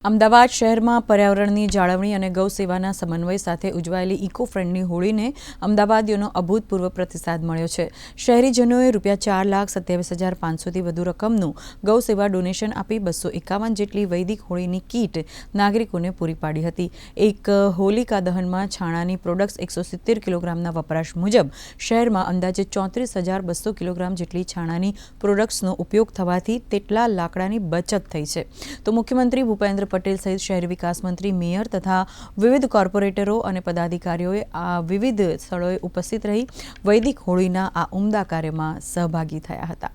અમદાવાદ શહેરમાં પર્યાવરણની જાળવણી અને ગૌ સેવાના સમન્વય સાથે ઉજવાયેલી ઇકો ફ્રેન્ડલી હોળીને અમદાવાદીઓનો અભૂતપૂર્વ પ્રતિસાદ મળ્યો છે। શહેરીજનોએ ₹4,27,500થી વધુ રકમનું ગૌ સેવા ડોનેશન આપી 251 જેટલી વૈદિક હોળીની કીટ નાગરિકોને પૂરી પાડી હતી। એક હોલિકા દહનમાં છાણાની પ્રોડક્ટ્સ 170 કિલોગ્રામના વપરાશ મુજબ શહેરમાં અંદાજે 34,200 કિલોગ્રામ જેટલી છાણાની પ્રોડક્ટ્સનો ઉપયોગ થવાથી તેટલા લાકડાની બચત થઈ છે। તો મુખ્યમંત્રી ભૂપેન્દ્ર પટેલ સહિત શહેરી વિકાસ મંત્રી, મેયર તથા વિવિધ કોર્પોરેટરો અને પદાધિકારીઓએ આ વિવિધ સ્થળોએ ઉપસ્થિત રહી વૈદિક હોળીના આ ઉમદા કાર્યમાં સહભાગી થયા હતા।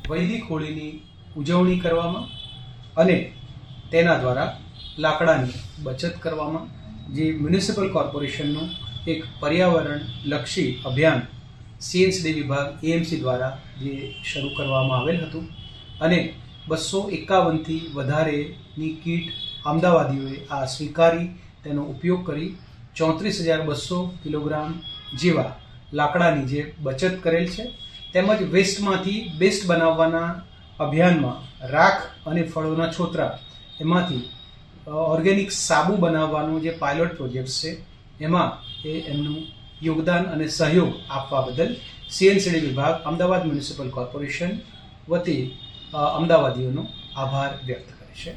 વૈદિક હોળીની ઉજવણી કરવામાં અને તેના દ્વારા લાકડાની બચત કરવામાં જે મ્યુનિસિપલ કોર્પોરેશનનું એક પર્યાવરણલક્ષી અભિયાન સીએનસીડી વિભાગ એએમસી દ્વારા જે શરૂ કરવામાં આવેલ હતું અને 251થી વધારેની કીટ અમદાવાદીઓએ આ સ્વીકારી તેનો ઉપયોગ કરી 34,200 કિલોગ્રામ જેવા લાકડાની જે બચત કરેલ છે તેમજ વેસ્ટમાંથી બેસ્ટ બનાવવાના અભિયાનમાં રાખ અને ફળોના છોતરા એમાંથી ઓર્ગેનિક સાબુ બનાવવાનો જે પાયલોટ પ્રોજેક્ટ છે એમાં એમનું યોગદાન અને સહયોગ આપવા બદલ સીએનસીડી વિભાગ અમદાવાદ મ્યુનિસિપલ કોર્પોરેશન વતી અમદાવાદીઓનો આભાર વ્યક્ત કરે છે।